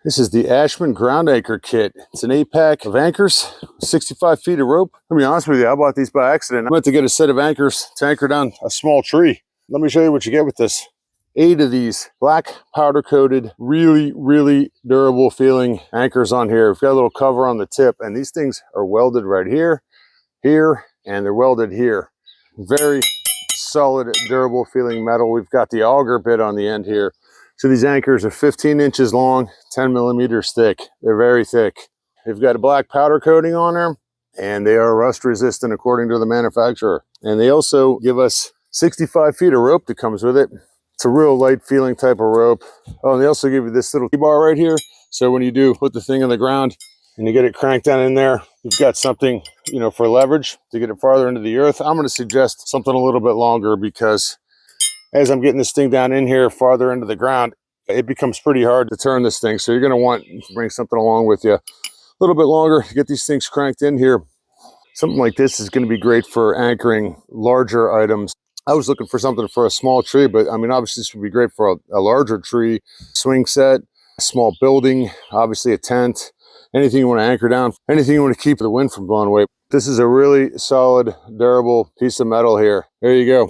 This is the Ashman ground anchor kit. It's an 8-pack of anchors, 65 feet of rope. Let me be honest with you, I bought these by accident. I went to get a set of anchors to anchor down a small tree. Let me show you what you get with this. 8 of these black powder coated, really durable feeling anchors on here. We've got a little cover on the tip, and these things are welded right here, here, and they're welded here. Very solid, durable feeling metal. We've got the auger bit on the end here. So these anchors are 15 inches long, 10 millimeters thick. They're very thick. They've got a black powder coating on them, and they are rust resistant according to the manufacturer. And they also give us 65 feet of rope that comes with it. It's a real light feeling type of rope. Oh, and they also give you this little T-bar right here. So when you do put the thing on the ground and you get it cranked down in there, you've got something, you know, for leverage to get it farther into the earth. I'm going to suggest something a little bit longer because as I'm getting this thing down in here farther into the ground, it becomes pretty hard to turn this thing. So you're going to want to bring something along with you a little bit longer to get these things cranked in here. Something like this is going to be great for anchoring larger items. I was looking for something for a small tree, but I mean, obviously this would be great for a larger tree, swing set, a small building, obviously a tent, anything you want to anchor down, anything you want to keep the wind from blowing away. This is a really solid, durable piece of metal here. There you go.